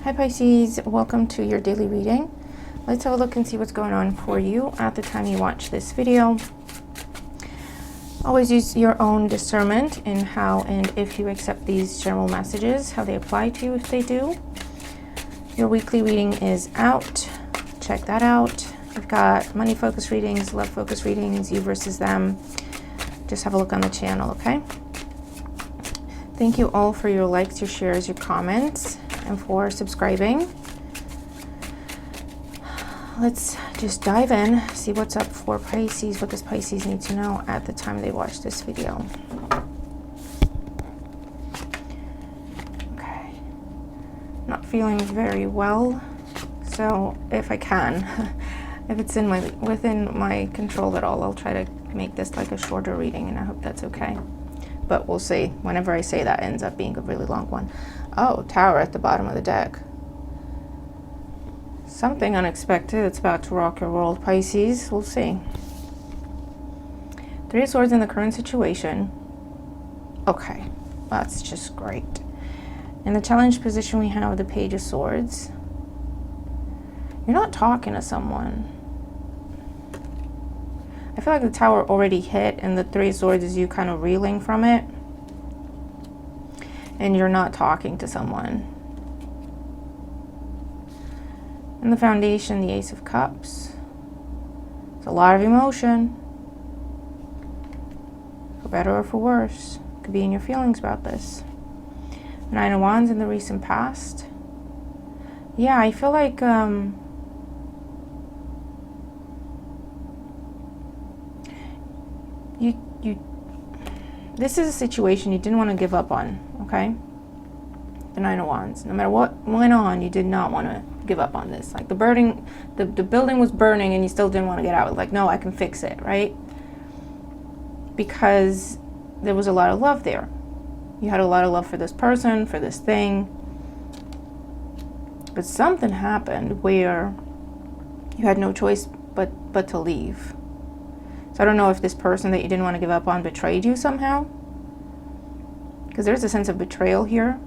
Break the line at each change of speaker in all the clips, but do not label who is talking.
Hi Pisces, welcome to your daily reading. Let's have a look and see what's going on for you at the time you watch this video. Always use your own discernment in how and if you accept these general messages, how they apply to you if they do. Your weekly reading is out. Check that out. We've got money focus readings, love focus readings, you versus them. Just have a look on the channel, okay? Thank you all for your likes, your shares, your comments, and for subscribing. Let's just dive in, see what's up for Pisces, what does Pisces need to know at the time they watch this video. Okay, not feeling very well, so if I can, if it's within my control at all, I'll try to make this like a shorter reading, and I hope that's okay. But we'll see. Whenever I say that, it ends up being a really long one. Oh, Tower at the bottom of the deck. Something unexpected that's about to rock your world, Pisces. We'll see. Three of Swords in the current situation. Okay, that's just great. In the challenge position, we have the Page of Swords. You're not talking to someone. I feel like the Tower already hit, and the Three of Swords is you kind of reeling from it. And you're not talking to someone. In the Foundation, the Ace of Cups. It's a lot of emotion. For better or for worse. Could be in your feelings about this. Nine of Wands in the recent past. Yeah, I feel like this is a situation you didn't want to give up on, okay? The Nine of Wands. No matter what went on, you did not want to give up on this. Like the building was burning and you still didn't want to get out. Like, no, I can fix it, right? Because there was a lot of love there. You had a lot of love for this person, for this thing. But something happened where you had no choice but to leave. So I don't know if this person that you didn't want to give up on betrayed you somehow. Because there's a sense of betrayal here.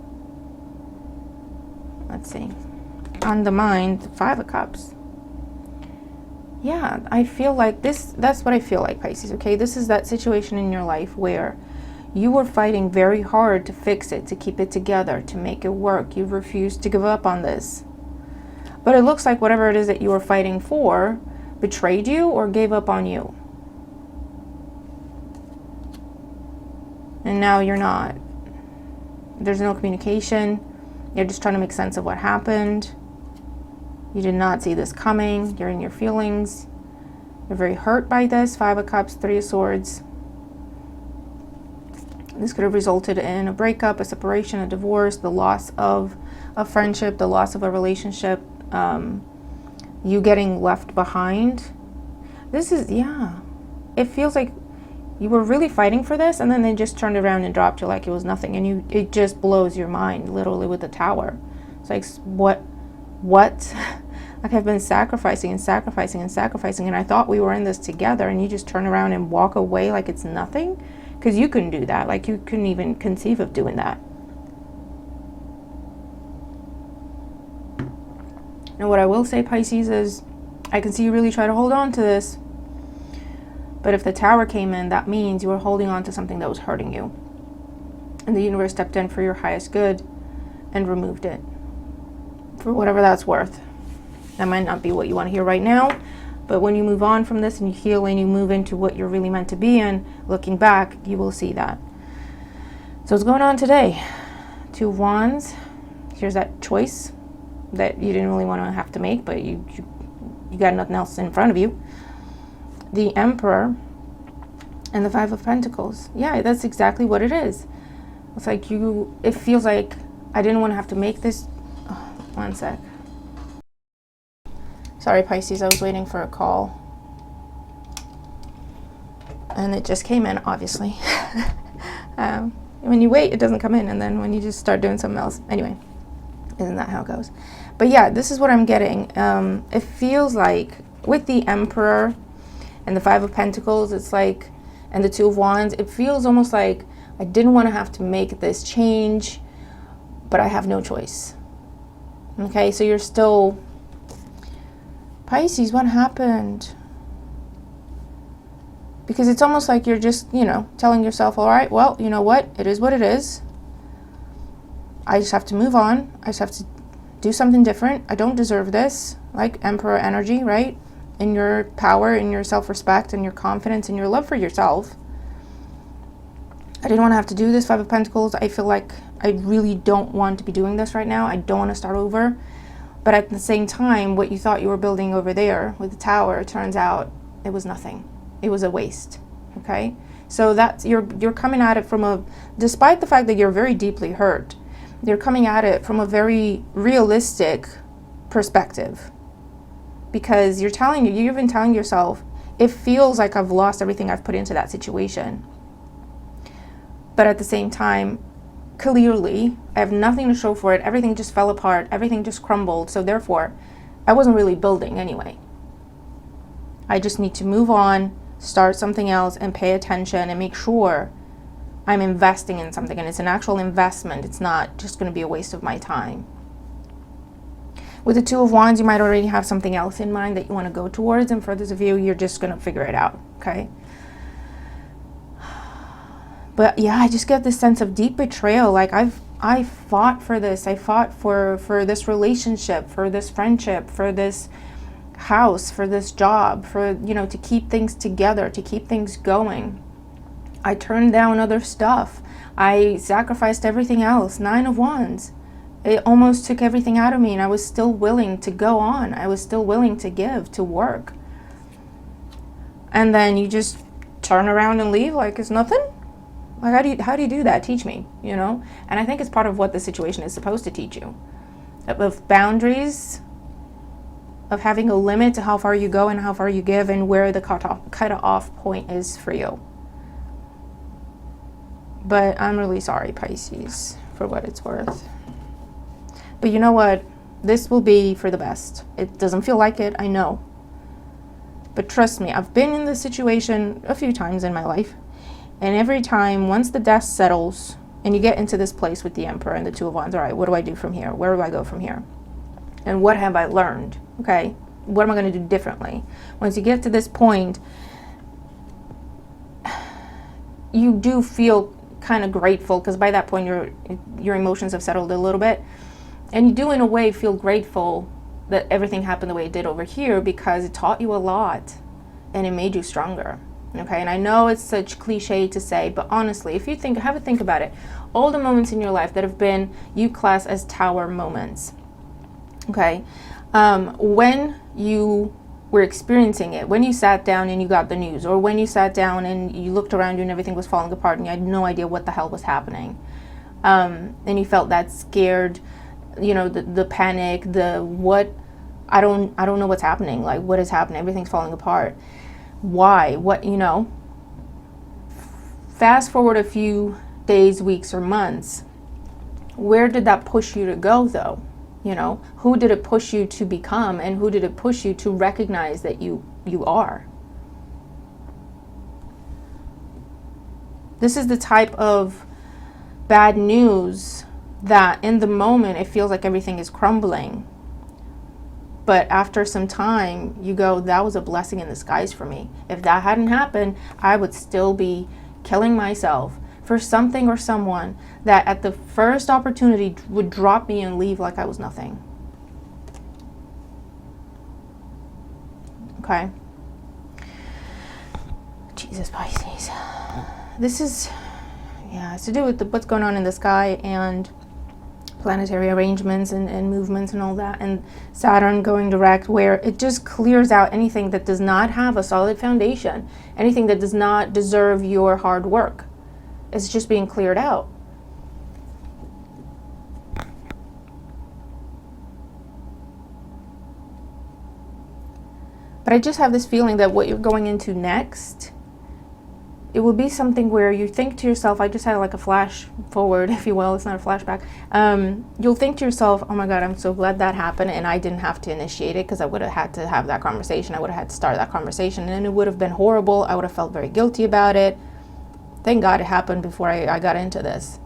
Let's see. On the mind, Five of Cups. Yeah, I feel like that's what I feel like, Pisces, okay? This is that situation in your life where you were fighting very hard to fix it, to keep it together, to make it work. You refused to give up on this. But it looks like whatever it is that you were fighting for betrayed you or gave up on you. And now you're not. There's no communication. You're just trying to make sense of what happened. You did not see this coming. You're in your feelings. You're very hurt by this. Five of Cups, Three of Swords. This could have resulted in a breakup, a separation, a divorce, the loss of a friendship, the loss of a relationship, you getting left behind. This is, yeah. It feels like you were really fighting for this, and then they just turned around and dropped you like it was nothing, and it just blows your mind, literally, with the Tower. It's like, what? Like, I've been sacrificing and sacrificing and sacrificing, and I thought we were in this together, and you just turn around and walk away like it's nothing? Because you couldn't do that. Like, you couldn't even conceive of doing that. Now, what I will say, Pisces, is I can see you really try to hold on to this. But if the Tower came in, that means you were holding on to something that was hurting you. And the universe stepped in for your highest good and removed it. For whatever that's worth. That might not be what you want to hear right now, but when you move on from this and you heal and you move into what you're really meant to be in, looking back, you will see that. So what's going on today? Two of Wands. Here's that choice that you didn't really want to have to make, but you got nothing else in front of you. The Emperor and the Five of Pentacles. Yeah, that's exactly what it is. It's like it feels like I didn't want to have to make this. Oh, one sec. Sorry, Pisces, I was waiting for a call. And it just came in, obviously. When you wait, it doesn't come in, and then when you just start doing something else. Anyway, isn't that how it goes? But yeah, this is what I'm getting. It feels like with the Emperor and the Five of Pentacles, it's like, and the Two of Wands, it feels almost like I didn't want to have to make this change, but I have no choice. Okay, so you're still... Pisces, what happened? Because it's almost like you're just, telling yourself, all right, well, you know what? It is what it is. I just have to move on. I just have to do something different. I don't deserve this. Like Emperor energy, right? In your power, in your self-respect, and your confidence, and your love for yourself. I didn't want to have to do this, Five of Pentacles. I feel like I really don't want to be doing this right now. I don't want to start over. But at the same time, what you thought you were building over there with the tower, it turns out it was nothing. It was a waste. Okay? So that's you're coming at it from despite the fact that you're very deeply hurt, you're coming at it from a very realistic perspective. Because you're even telling yourself, it feels like I've lost everything I've put into that situation. But at the same time, clearly, I have nothing to show for it. Everything just fell apart. Everything just crumbled. So therefore, I wasn't really building anyway. I just need to move on, start something else, and pay attention and make sure I'm investing in something. And it's an actual investment. It's not just going to be a waste of my time. With the Two of Wands, you might already have something else in mind that you want to go towards. And for those of you, you're just going to figure it out. Okay? But yeah, I just get this sense of deep betrayal. Like I fought for this. I fought for this relationship, for this friendship, for this house, for this job, for, to keep things together, to keep things going. I turned down other stuff. I sacrificed everything else. 9 of Wands. It almost took everything out of me, and I was still willing to go on. I was still willing to give, to work. And then you just turn around and leave like it's nothing? Like, how do you do that? Teach me, And I think it's part of what the situation is supposed to teach you. Of boundaries, of having a limit to how far you go and how far you give, and where the cut-off point is for you. But I'm really sorry, Pisces, for what it's worth. But you know what? This will be for the best. It doesn't feel like it, I know. But trust me, I've been in this situation a few times in my life. And every time, once the dust settles, and you get into this place with the Emperor and the Two of Wands, all right, what do I do from here? Where do I go from here? And what have I learned? Okay, what am I going to do differently? Once you get to this point, you do feel kind of grateful, because by that point, your emotions have settled a little bit. And you do, in a way, feel grateful that everything happened the way it did over here, because it taught you a lot, and it made you stronger. Okay, and I know it's such cliche to say, but honestly, if you have a think about it, all the moments in your life that have been, you class as tower moments, okay, when you were experiencing it, when you sat down and you got the news, or when you sat down and you looked around you and everything was falling apart and you had no idea what the hell was happening, and you felt that scared, the panic, I don't know what's happening, like what is happening, everything's falling apart. Why? What, fast forward a few days, weeks, or months. Where did that push you to go, though? Who did it push you to become, and who did it push you to recognize that you are? This is the type of bad news that in the moment it feels like everything is crumbling. But after some time, you go, that was a blessing in disguise for me. If that hadn't happened, I would still be killing myself for something or someone that at the first opportunity would drop me and leave like I was nothing. Okay? Jesus, Pisces. This is, it's to do with what's going on in the sky and planetary arrangements and movements and all that, and Saturn going direct, where it just clears out anything that does not have a solid foundation, anything that does not deserve your hard work. It's just being cleared out. But I just have this feeling that what you're going into next, it will be something where you think to yourself, I just had like a flash forward, if you will, it's not a flashback. You'll think to yourself, oh my God, I'm so glad that happened and I didn't have to initiate it, because I would have had to have that conversation. I would have had to start that conversation, and it would have been horrible. I would have felt very guilty about it. Thank God it happened before I got into this,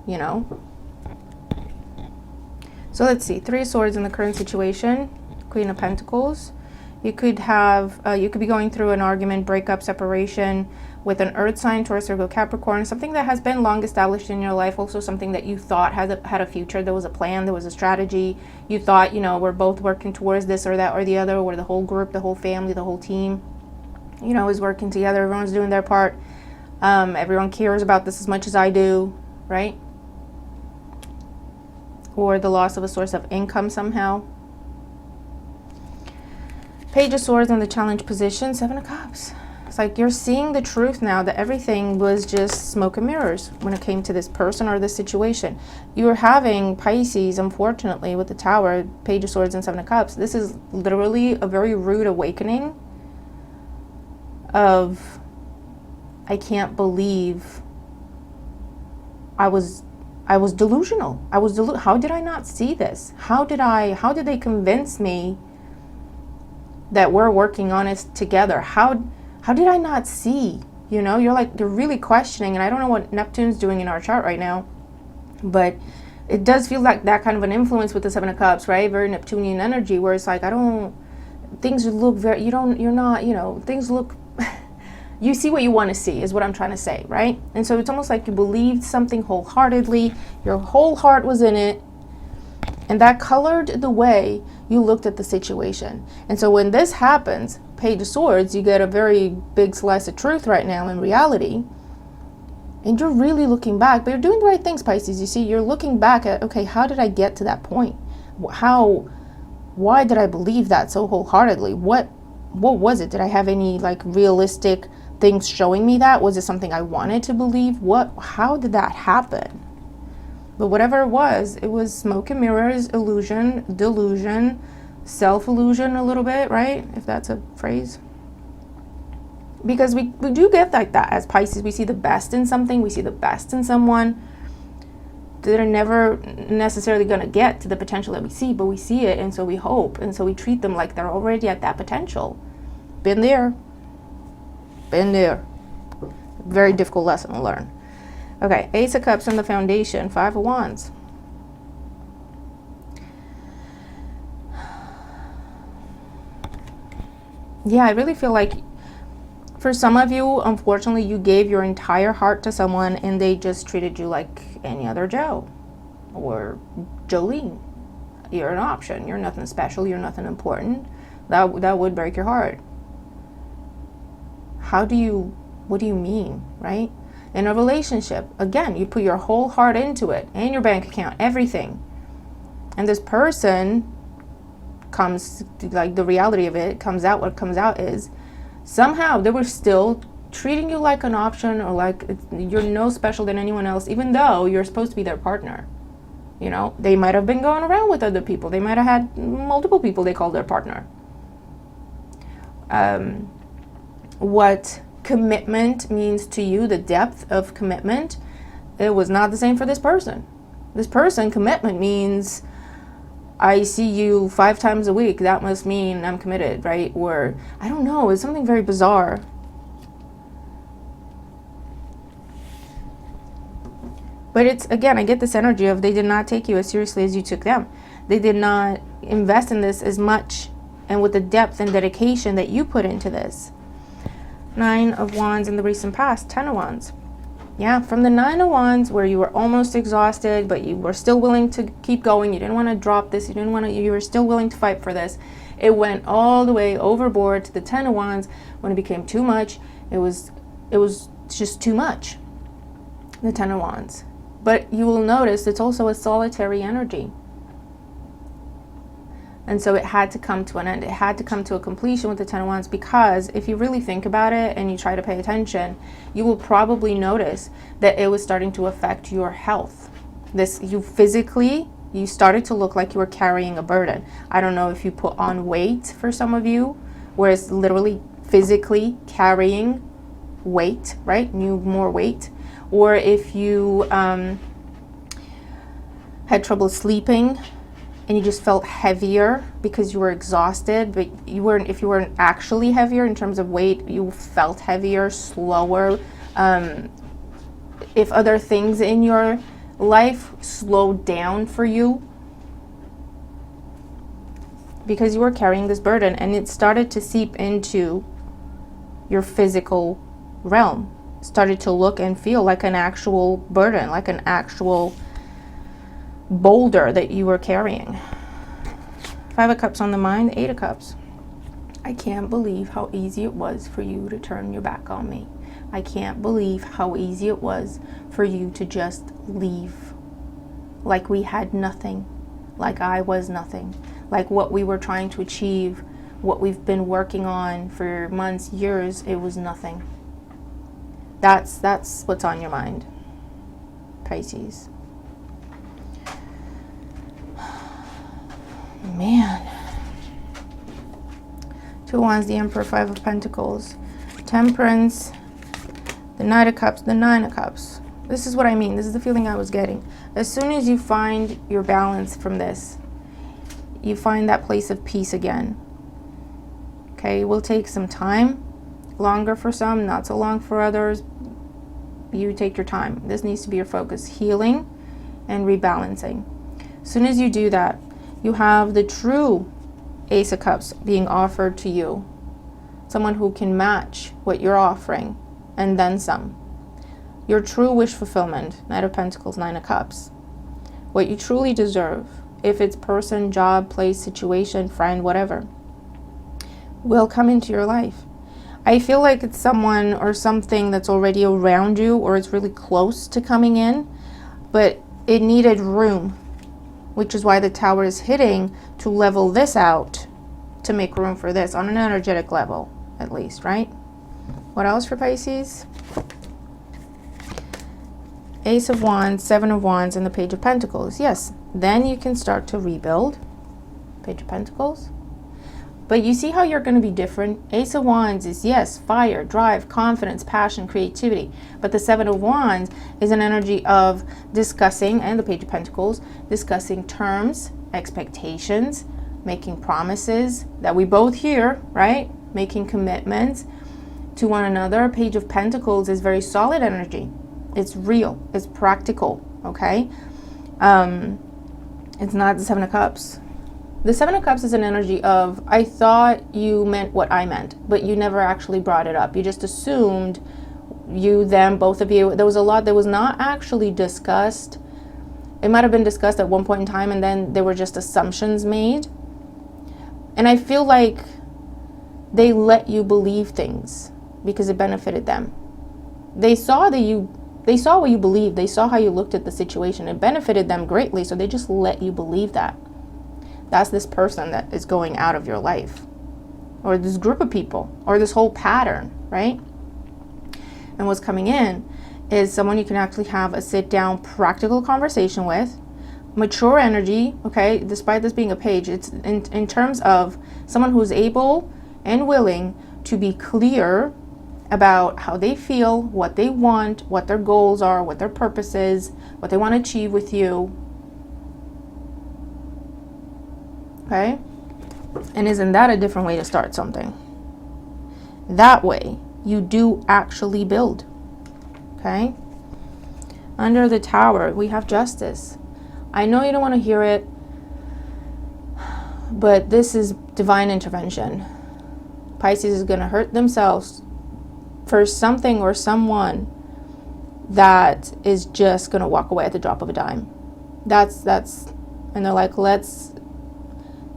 So So let's see, Three of Swords in the current situation, Queen of Pentacles. You could be going through an argument, breakup, separation with an earth sign, Taurus, Virgo, Capricorn, something that has been long established in your life, also something that you thought had a future. There was a plan, there was a strategy. You thought, we're both working towards this or that or the other, or the whole group, the whole family, the whole team, is working together. Everyone's doing their part. Everyone cares about this as much as I do, right? Or the loss of a source of income somehow. Page of Swords in the challenge position, Seven of Cups. It's like you're seeing the truth now that everything was just smoke and mirrors when it came to this person or this situation. You're having Pisces, unfortunately, with the Tower, Page of Swords and Seven of Cups. This is literally a very rude awakening of, I can't believe I was delusional. How did I not see this? How did they convince me that we're working on it together? How did I not see? You're really questioning, and I don't know what Neptune's doing in our chart right now, but it does feel like that kind of an influence with the Seven of Cups, right? Very Neptunian energy, where it's like, things look very, things look, you see what you want to see is what I'm trying to say, right? And so it's almost like you believed something wholeheartedly, your whole heart was in it, and that colored the way you looked at the situation. And so when this happens, Page of Swords, you get a very big slice of truth right now in reality. And you're really looking back, but you're doing the right things, Pisces. You see, you're looking back at, okay, how did I get to that point? Why did I believe that so wholeheartedly? What was it? Did I have any realistic things showing me that? Was it something I wanted to believe? How did that happen? But whatever it was smoke and mirrors, illusion, delusion, self-illusion a little bit, right? If that's a phrase. Because we do get like that as Pisces. We see the best in something. We see the best in someone. They're never necessarily going to get to the potential that we see, but we see it, and so we hope. And so we treat them like they're already at that potential. Been there. Very difficult lesson to learn. Okay, Ace of Cups on the foundation, Five of Wands. Yeah, I really feel like for some of you, unfortunately, you gave your entire heart to someone and they just treated you like any other Joe or Jolene. You're an option. You're nothing special. You're nothing important. That would break your heart. What do you mean, right? In a relationship, again, you put your whole heart into it and your bank account, everything. And this person comes, the reality of it comes out, what comes out is somehow they were still treating you like an option or like you're no special than anyone else, even though you're supposed to be their partner. They might have been going around with other people. They might have had multiple people they called their partner. What commitment means to you, the depth of commitment, it was not the same for this person. This person, commitment means I see you 5 times a week. That must mean I'm committed, right? Or I don't know, it's something very bizarre. But it's, again, I get this energy of they did not take you as seriously as you took them. They did not invest in this as much and with the depth and dedication that you put into this. 9 of Wands in the recent past, 10 of Wands. Yeah, from the 9 of Wands where you were almost exhausted, but you were still willing to keep going. You didn't want to drop this. You were still willing to fight for this. It went all the way overboard to the 10 of Wands when it became too much. It was just too much, the 10 of Wands. But you will notice it's also a solitary energy. And so it had to come to an end. It had to come to a completion with the 10 of Wands, because if you really think about it and you try to pay attention, you will probably notice that it was starting to affect your health. You started to look like you were carrying a burden. I don't know if you put on weight for some of you, where it's literally physically carrying weight, right? More weight. Or if you had trouble sleeping, and you just felt heavier because you were exhausted, but if you weren't actually heavier in terms of weight, you felt heavier, slower. If other things in your life slowed down for you, because you were carrying this burden and it started to seep into your physical realm. It started to look and feel like an actual burden, like an actual boulder that you were carrying. 5 of Cups on the mind, 8 of Cups. I can't believe how easy it was for you to turn your back on me. I can't believe how easy it was for you to just leave. Like we had nothing. Like I was nothing. Like what we were trying to achieve, what we've been working on for months, years, it was nothing. That's what's on your mind, Pisces. Man. 2 of Wands, the Emperor, 5 of Pentacles, Temperance, the Knight of Cups, the 9 of Cups. This is what I mean. This is the feeling I was getting. As soon as you find your balance from this, you find that place of peace again. Okay, it will take some time, longer for some, not so long for others. You take your time. This needs to be your focus, healing and rebalancing. As soon as you do that, you have the true Ace of Cups being offered to you. Someone who can match what you're offering and then some. Your true wish fulfillment, Knight of Pentacles, 9 of Cups. What you truly deserve, if it's person, job, place, situation, friend, whatever, will come into your life. I feel like it's someone or something that's already around you, or it's really close to coming in, but it needed room, which is why the Tower is hitting to level this out, to make room for this on an energetic level, at least, right? What else for Pisces? Ace of Wands, 7 of Wands, and the Page of Pentacles. Yes, then you can start to rebuild. Page of Pentacles. But you see how you're going to be different? Ace of Wands is, yes, fire, drive, confidence, passion, creativity. But the 7 of Wands is an energy of discussing, and the Page of Pentacles, discussing terms, expectations, making promises that we both hear, right? Making commitments to one another. Page of Pentacles is very solid energy. It's real. It's practical, okay? It's not the 7 of Cups. The 7 of Cups is an energy of, I thought you meant what I meant, but you never actually brought it up. You just assumed you, them, both of you. There was a lot that was not actually discussed. It might have been discussed at one point in time, and then there were just assumptions made. And I feel like they let you believe things because it benefited them. They saw what you believed. They saw how you looked at the situation. It benefited them greatly, so they just let you believe that. That's this person that is going out of your life, or this group of people, or this whole pattern, right? And what's coming in is someone you can actually have a sit-down, practical conversation with, mature energy, okay? Despite this being a page, it's in terms of someone who's able and willing to be clear about how they feel, what they want, what their goals are, what their purpose is, what they want to achieve with you. Okay? And isn't that a different way to start something? That way, you do actually build. Okay? Under the Tower, we have Justice. I know you don't want to hear it, but this is divine intervention. Pisces is going to hurt themselves for something or someone that is just going to walk away at the drop of a dime. That's, and they're like, let's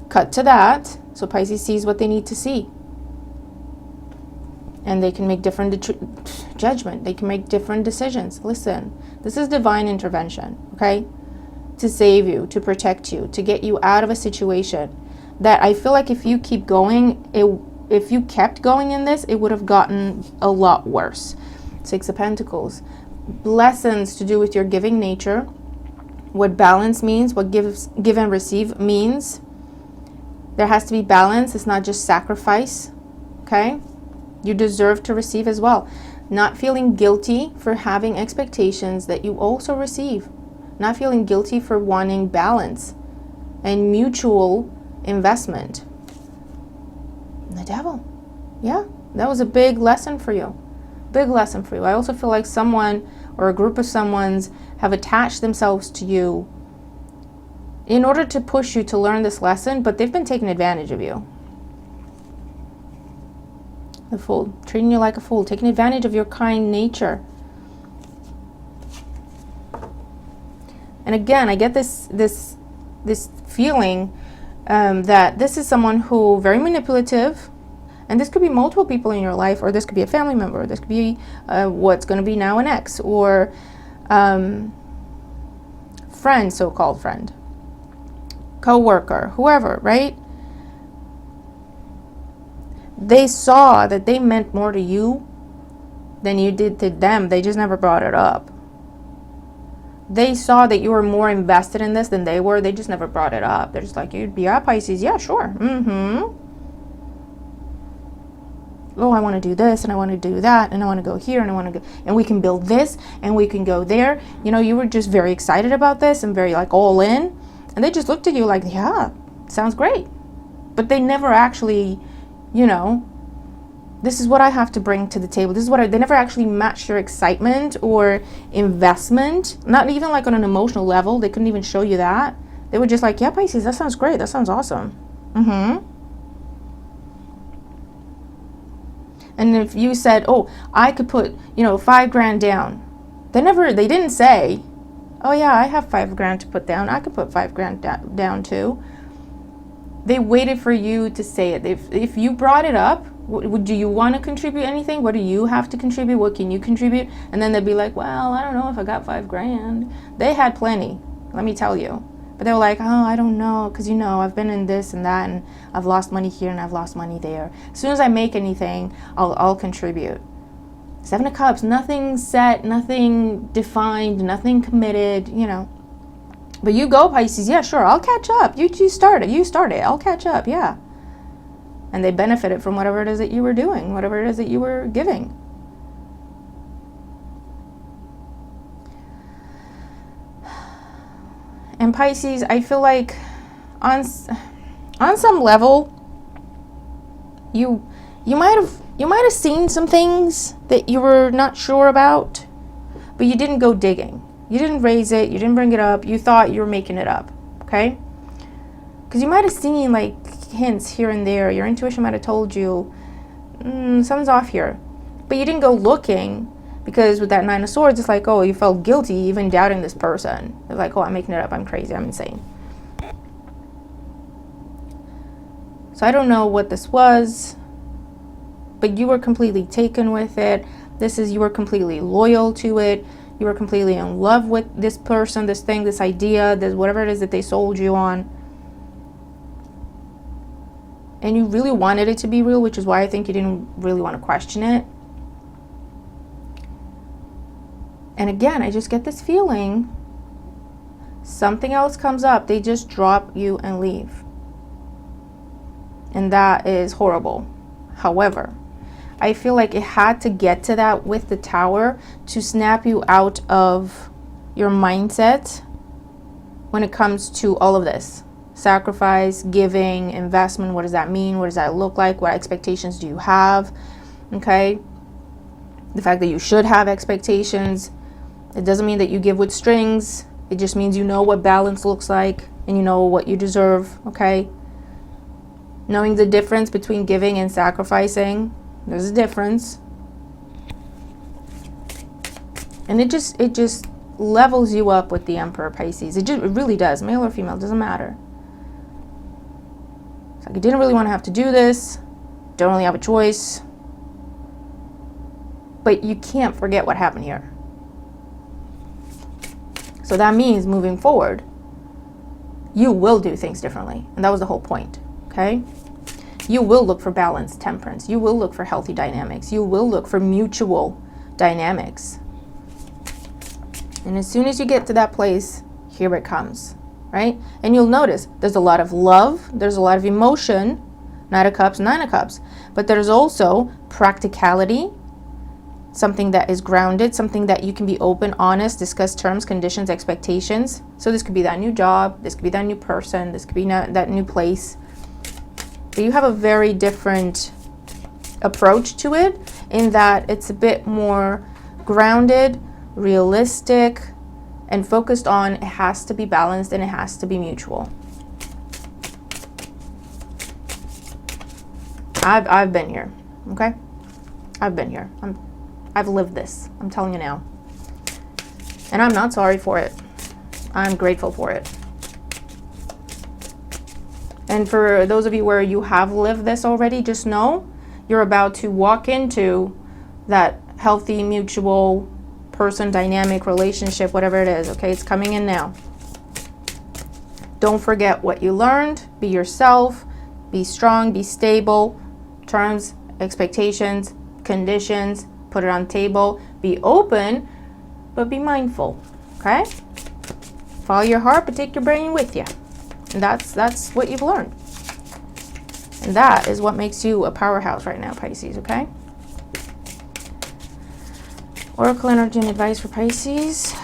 cut to that. So Pisces sees what they need to see. And they can make different judgment. They can make different decisions. Listen, this is divine intervention, okay? To save you, to protect you, to get you out of a situation that I feel like if you keep going, if you kept going in this, it would have gotten a lot worse. 6 of Pentacles. Lessons to do with your giving nature, what balance means, what give and receive means. There has to be balance. It's not just sacrifice, okay? You deserve to receive as well. Not feeling guilty for having expectations that you also receive. Not feeling guilty for wanting balance and mutual investment. The Devil. Yeah, that was a big lesson for you. Big lesson for you. I also feel like someone or a group of someones have attached themselves to you in order to push you to learn this lesson, but they've been taking advantage of you. The Fool, treating you like a fool, taking advantage of your kind nature. And again, I get this feeling that this is someone who very manipulative, and this could be multiple people in your life, or this could be a family member, or this could be what's going to be now an ex, or friend, so-called friend, co-worker, whoever, right? They saw that they meant more to you than you did to them. They just never brought it up. They saw that you were more invested in this than they were. They just never brought it up. They're just like, you'd be, yeah, Pisces, yeah, sure. Oh, I want to do this, and I want to do that, and I want to go here, and I want to go, and we can build this, and we can go there. You know, you were just very excited about this and very like all in. And they just looked at you like, yeah, sounds great. But they never actually, you know, this is what I have to bring to the table. This is what they never actually matched your excitement or investment. Not even like on an emotional level. They couldn't even show you that. They were just like, yeah, Pisces, that sounds great. That sounds awesome. And if you said, oh, I could put, you know, $5,000 down. They didn't say, oh yeah, I have $5,000 to put down. I could put $5,000 down too. They waited for you to say it. If you brought it up, do you want to contribute anything? What do you have to contribute? What can you contribute? And then they'd be like, well, I don't know if I got $5,000. They had plenty, let me tell you. But they were like, oh, I don't know, because, you know, I've been in this and that, and I've lost money here and I've lost money there. As soon as I make anything, I'll contribute. 7 of Cups, nothing set, nothing defined, nothing committed, you know. But you go, Pisces, yeah, sure, I'll catch up. You started, I'll catch up, yeah. And they benefited from whatever it is that you were doing, whatever it is that you were giving. And Pisces, I feel like on some level, you might have seen some things that you were not sure about, but you didn't go digging. You didn't raise it. You didn't bring it up. You thought you were making it up, okay? Because you might have seen like hints here and there. Your intuition might have told you something's off here, but you didn't go looking. Because with that 9 of Swords, it's like, oh, you felt guilty even doubting this person. It's like, oh, I'm making it up. I'm crazy. I'm insane. So I don't know what this was, but you were completely taken with it. You were completely loyal to it. You were completely in love with this person, this thing, this idea, this whatever it is that they sold you on. And you really wanted it to be real, which is why I think you didn't really want to question it. And again, I just get this feeling something else comes up. They just drop you and leave. And that is horrible. However, I feel like it had to get to that with the Tower to snap you out of your mindset when it comes to all of this. Sacrifice, giving, investment. What does that mean? What does that look like? What expectations do you have? Okay. The fact that you should have expectations. It doesn't mean that you give with strings. It just means you know what balance looks like and you know what you deserve, okay? Knowing the difference between giving and sacrificing. There's a difference. And it just levels you up with the Emperor, Pisces. It really does. Male or female, doesn't matter. It's like you didn't really want to have to do this. Don't really have a choice. But you can't forget what happened here. So that means moving forward, you will do things differently. And that was the whole point, okay? You will look for balance, temperance. You will look for healthy dynamics. You will look for mutual dynamics. And as soon as you get to that place, here it comes, right? And you'll notice there's a lot of love. There's a lot of emotion. 9 of Cups, 9 of Cups. But there's also practicality. Something that is grounded, something that you can be open, honest, discuss terms, conditions, expectations. So this could be that new job, this could be that new person, this could be that new place. But you have a very different approach to it in that it's a bit more grounded, realistic, and focused on it has to be balanced and it has to be mutual. I've been here, okay? I've been here. I've lived this. I'm telling you now. And I'm not sorry for it. I'm grateful for it. And for those of you where you have lived this already, just know you're about to walk into that healthy, mutual person, dynamic relationship, whatever it is, okay? It's coming in now. Don't forget what you learned. Be yourself. Be strong. Be stable. Terms, expectations, conditions, put it on the table. Be open, but be mindful, okay? Follow your heart, but take your brain with you. And that's what you've learned. And that is what makes you a powerhouse right now, Pisces, okay? Oracle energy and advice for Pisces.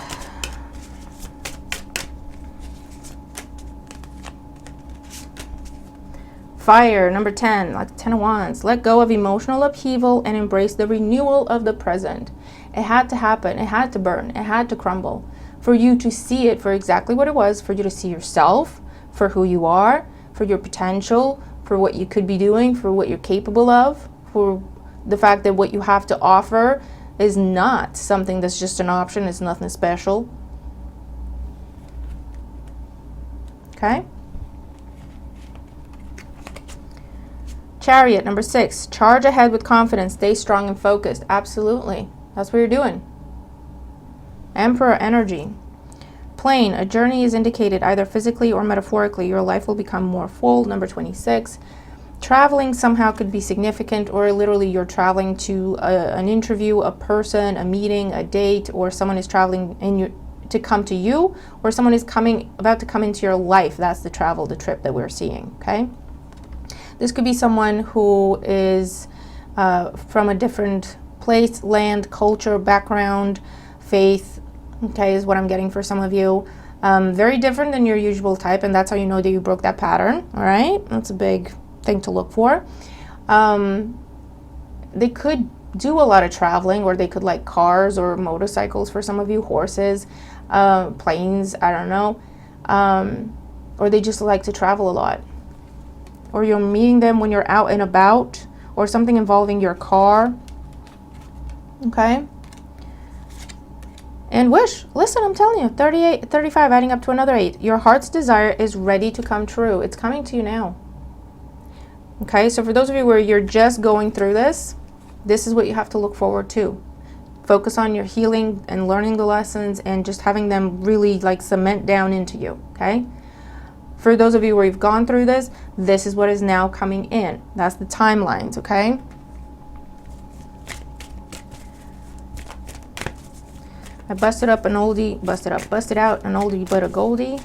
Fire, number 10, like 10 of Wands. Let go of emotional upheaval and embrace the renewal of the present. It had to happen. It had to burn. It had to crumble. For you to see it for exactly what it was, for you to see yourself, for who you are, for your potential, for what you could be doing, for what you're capable of, for the fact that what you have to offer is not something that's just an option. It's nothing special. Okay? Chariot, number 6. Charge ahead with confidence. Stay strong and focused. Absolutely. That's what you're doing. Emperor energy. Plane, a journey is indicated either physically or metaphorically. Your life will become more full. Number 26. Traveling somehow could be significant, or literally you're traveling to an interview, a person, a meeting, a date, or someone is traveling to come to you, or someone is about to come into your life. That's the travel, the trip that we're seeing, okay? This could be someone who is from a different place, land, culture, background, faith, okay, is what I'm getting for some of you. Very different than your usual type, and that's how you know that you broke that pattern, all right? That's a big thing to look for. They could do a lot of traveling, or they could like cars or motorcycles for some of you, horses, planes, I don't know. Or they just like to travel a lot. Or you're meeting them when you're out and about, or something involving your car. Okay? And wish. Listen, I'm telling you, 38, 35, adding up to another 8. Your heart's desire is ready to come true. It's coming to you now. Okay? So for those of you where you're just going through this is what you have to look forward to. Focus on your healing and learning the lessons and just having them really like cement down into you. Okay? For those of you where you've gone through this is what is now coming in. That's the timelines, okay? I busted out an oldie but a goldie.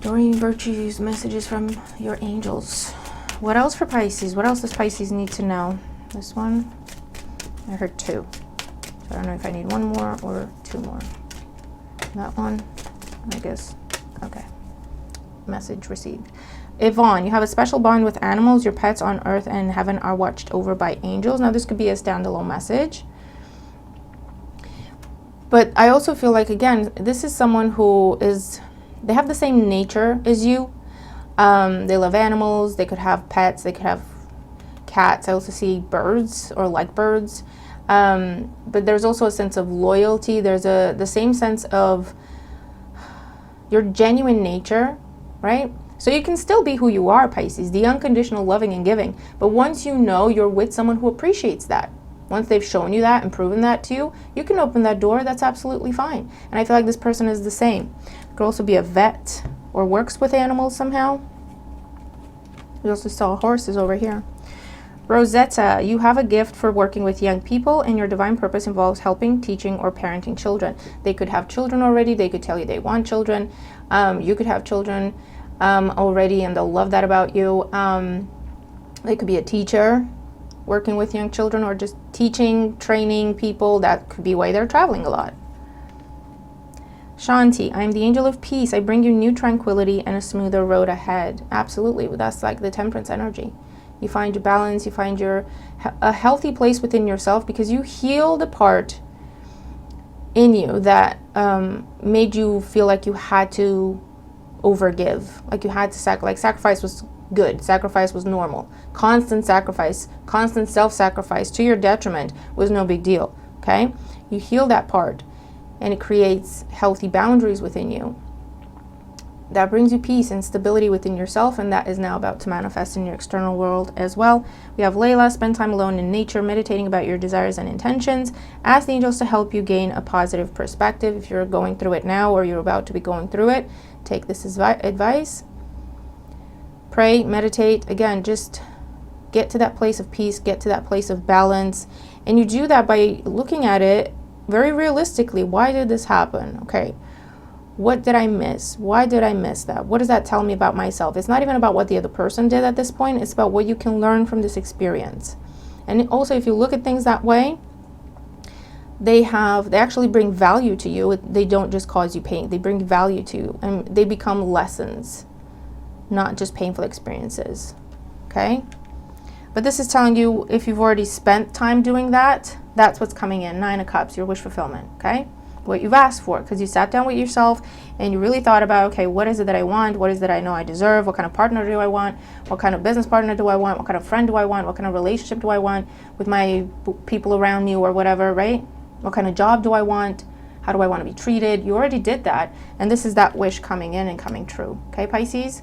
Doreen Virtue's messages from your angels. What else for Pisces? What else does Pisces need to know? This one, I heard 2. So I don't know if I need 1 more or 2 more. That one, I guess. Okay. Message received. Yvonne, you have a special bond with animals. Your pets on earth and heaven are watched over by angels. Now, this could be a standalone message. But I also feel like, again, this is someone who they have the same nature as you. They love animals. They could have pets. They could have cats. I also see birds or like birds. But there's also a sense of loyalty. There's the same sense of your genuine nature, right? So you can still be who you are, Pisces, the unconditional loving and giving. But once you know you're with someone who appreciates that, once they've shown you that and proven that to you, you can open that door. That's absolutely fine. And I feel like this person is the same. Could also be a vet or works with animals somehow. We also saw horses over here. Rosetta, you have a gift for working with young people, and your divine purpose involves helping, teaching, or parenting children. They could have children already. They could tell you they want children. You could have children already, and they'll love that about you. They could be a teacher working with young children, or just teaching, training people. That could be why they're traveling a lot. Shanti, I am the angel of peace. I bring you new tranquility and a smoother road ahead. Absolutely. That's like the temperance energy. You find your balance, you find a healthy place within yourself, because you heal the part in you that made you feel like you had to overgive, like you had to sacrifice was good, sacrifice was normal. Constant sacrifice, constant self-sacrifice to your detriment was no big deal. Okay, you heal that part, and it creates healthy boundaries within you. That brings you peace and stability within yourself, and that is now about to manifest in your external world as well. We have Layla, spend time alone in nature, meditating about your desires and intentions. Ask the angels to help you gain a positive perspective. If you're going through it now or you're about to be going through it, take this advice. Pray, meditate. Again, just get to that place of peace, get to that place of balance. And you do that by looking at it very realistically. Why did this happen? Okay. What did I miss? Why did I miss that? What does that tell me about myself? It's not even about what the other person did at this point. It's about what you can learn from this experience. And also, if you look at things that way, they actually bring value to you. They don't just cause you pain. They bring value to you, and they become lessons, not just painful experiences. Okay? But this is telling you, if you've already spent time doing that, that's what's coming in. 9 of Cups, your wish fulfillment. Okay? What you've asked for, because you sat down with yourself and you really thought about, okay, what is it that I want? What is it that I know I deserve? What kind of partner do I want? What kind of business partner do I want? What kind of friend do I want? What kind of relationship do I want with my people around me or whatever, right? What kind of job do I want? How do I want to be treated? You already did that, and this is that wish coming in and coming true. Okay, Pisces?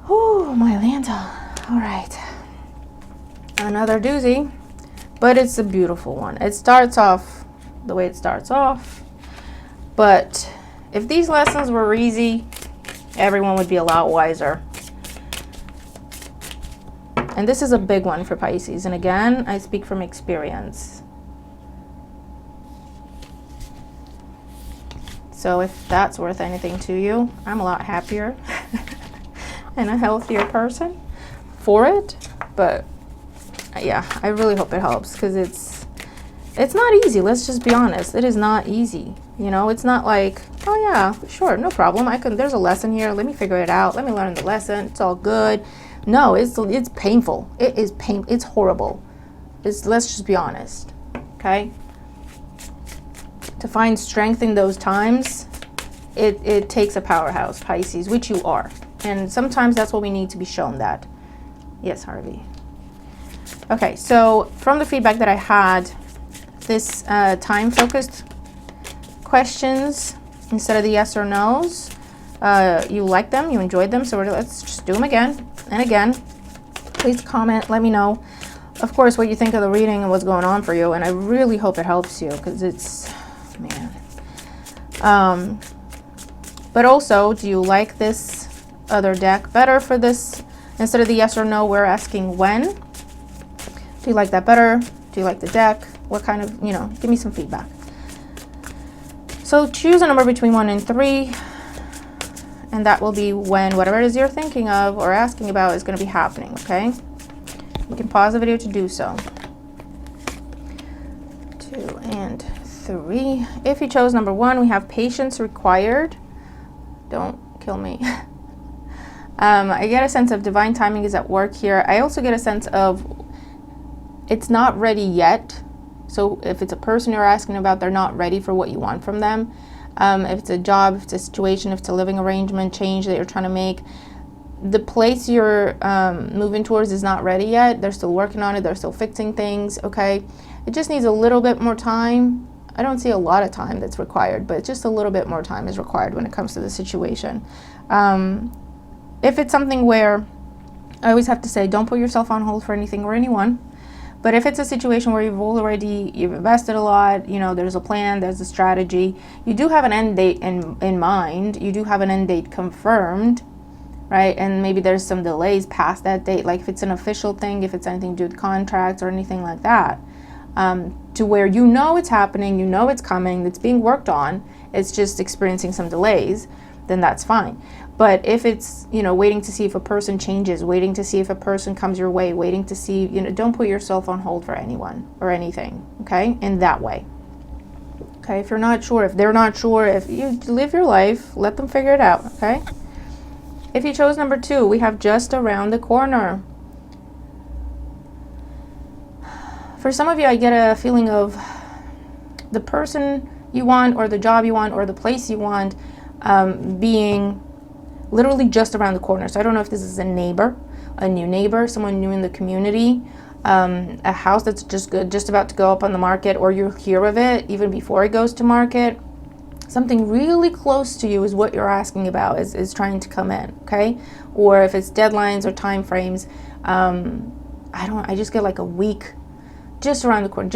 Oh, my Lanta. All right. Another doozy, but it's a beautiful one. It starts off the way it starts off, but if these lessons were easy, everyone would be a lot wiser. And this is a big one for Pisces, and again, I speak from experience. So if that's worth anything to you, I'm a lot happier and a healthier person for it. But yeah, I really hope it helps, because it's not easy. Let's just be honest. It is not easy. You know, it's not like, oh yeah, sure, no problem. There's a lesson here. Let me figure it out. Let me learn the lesson. It's all good. No, it's painful. It is pain. It's horrible. Let's just be honest. Okay? To find strength in those times, it takes a powerhouse, Pisces, which you are. And sometimes that's what we need to be shown that. Yes, Harvey. Okay, so from the feedback that I had, this time-focused questions instead of the yes or no's, you like them, you enjoyed them, so let's just do them again and again. Please comment, let me know, of course, what you think of the reading and what's going on for you, and I really hope it helps you, because it's, man. But also, do you like this other deck better for this? Instead of the yes or no, we're asking when. Do you like that better? Do you like the deck? What kind of, give me some feedback. So choose a number between 1 and 3, and that will be when whatever it is you're thinking of or asking about is going to be happening, okay? You can pause the video to do so. 2 and 3. If you chose number 1, we have patience required. Don't kill me. I get a sense of divine timing is at work here. I also get a sense of it's not ready yet. So if it's a person you're asking about, they're not ready for what you want from them. If it's a job, if it's a situation, if it's a living arrangement, change that you're trying to make, the place you're moving towards is not ready yet. They're still working on it. They're still fixing things, okay? It just needs a little bit more time. I don't see a lot of time that's required, but just a little bit more time is required when it comes to the situation. If it's something where, I always have to say, don't put yourself on hold for anything or anyone. But if it's a situation where you've invested a lot, there's a plan, there's a strategy, you do have an end date in mind, you do have an end date confirmed, right? And maybe there's some delays past that date, like if it's an official thing, if it's anything to do with contracts or anything like that, to where it's happening, it's coming, it's being worked on, it's just experiencing some delays, then that's fine. But if it's, waiting to see if a person changes, waiting to see if a person comes your way, waiting to see, don't put yourself on hold for anyone or anything, okay? In that way. Okay, if they're not sure, if you live your life, let them figure it out, okay? If you chose number 2, we have just around the corner. For some of you, I get a feeling of the person you want or the job you want or the place you want being literally just around the corner. So I don't know if this is a neighbor, a new neighbor, someone new in the community, a house that's just about to go up on the market, or you hear of it even before it goes to market. Something really close to you is what you're asking about, is trying to come in, okay? Or if it's deadlines or time frames, I just get like a week just around the corner,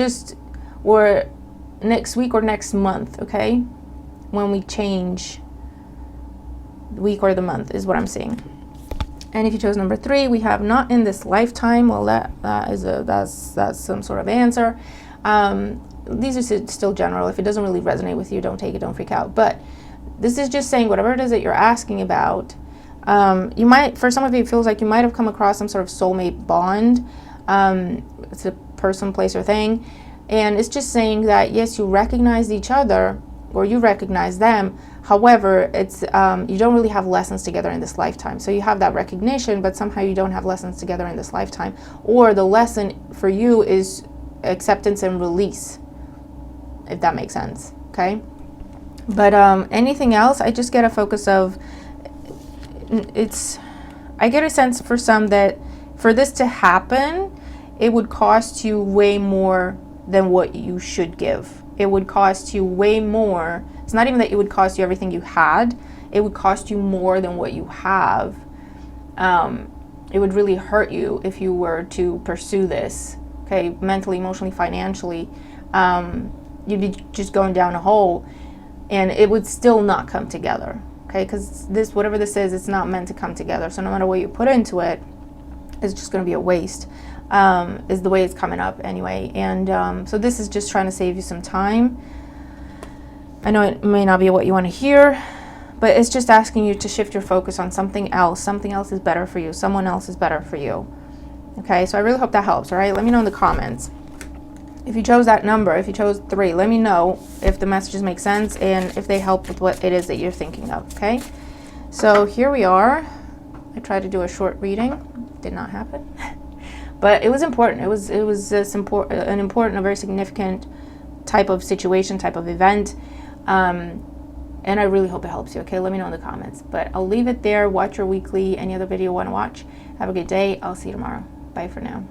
or next week or next month, okay? When we change the week or the month is what I'm seeing. And if you chose number 3, we have not in this lifetime. Well, that's some sort of answer. These are still general. If it doesn't really resonate with you, don't take it, don't freak out. But this is just saying whatever it is that you're asking about, you might, for some of you, it feels like you might have come across some sort of soulmate bond. It's a person, place, or thing. And it's just saying that, yes, you recognize each other, or you recognize them. However, it's you don't really have lessons together in this lifetime. So you have that recognition, but somehow you don't have lessons together in this lifetime. Or the lesson for you is acceptance and release, if that makes sense, okay? But anything else, I just get a focus of, I get a sense for some that for this to happen, it would cost you way more than what you should give. It would cost you way more. It's not even that it would cost you everything you had. It would cost you more than what you have. It would really hurt you if you were to pursue this, okay, mentally, emotionally, financially. You'd be just going down a hole, and it would still not come together, okay? Because this, whatever this is, it's not meant to come together. So no matter what you put into it, it's just going to be a waste. Is the way it's coming up anyway. And so this is just trying to save you some time. I know it may not be what you want to hear, but it's just asking you to shift your focus on something else. Something else is better for you. Someone else is better for you. Okay, so I really hope that helps, all right? Let me know in the comments. If you chose that number, if you chose 3, let me know if the messages make sense and if they help with what it is that you're thinking of, okay? So here we are. I tried to do a short reading. Did not happen. But it was important. It was an important, a very significant type of situation, type of event. And I really hope it helps you, okay? Let me know in the comments. But I'll leave it there. Watch your weekly. Any other video you want to watch. Have a good day. I'll see you tomorrow. Bye for now.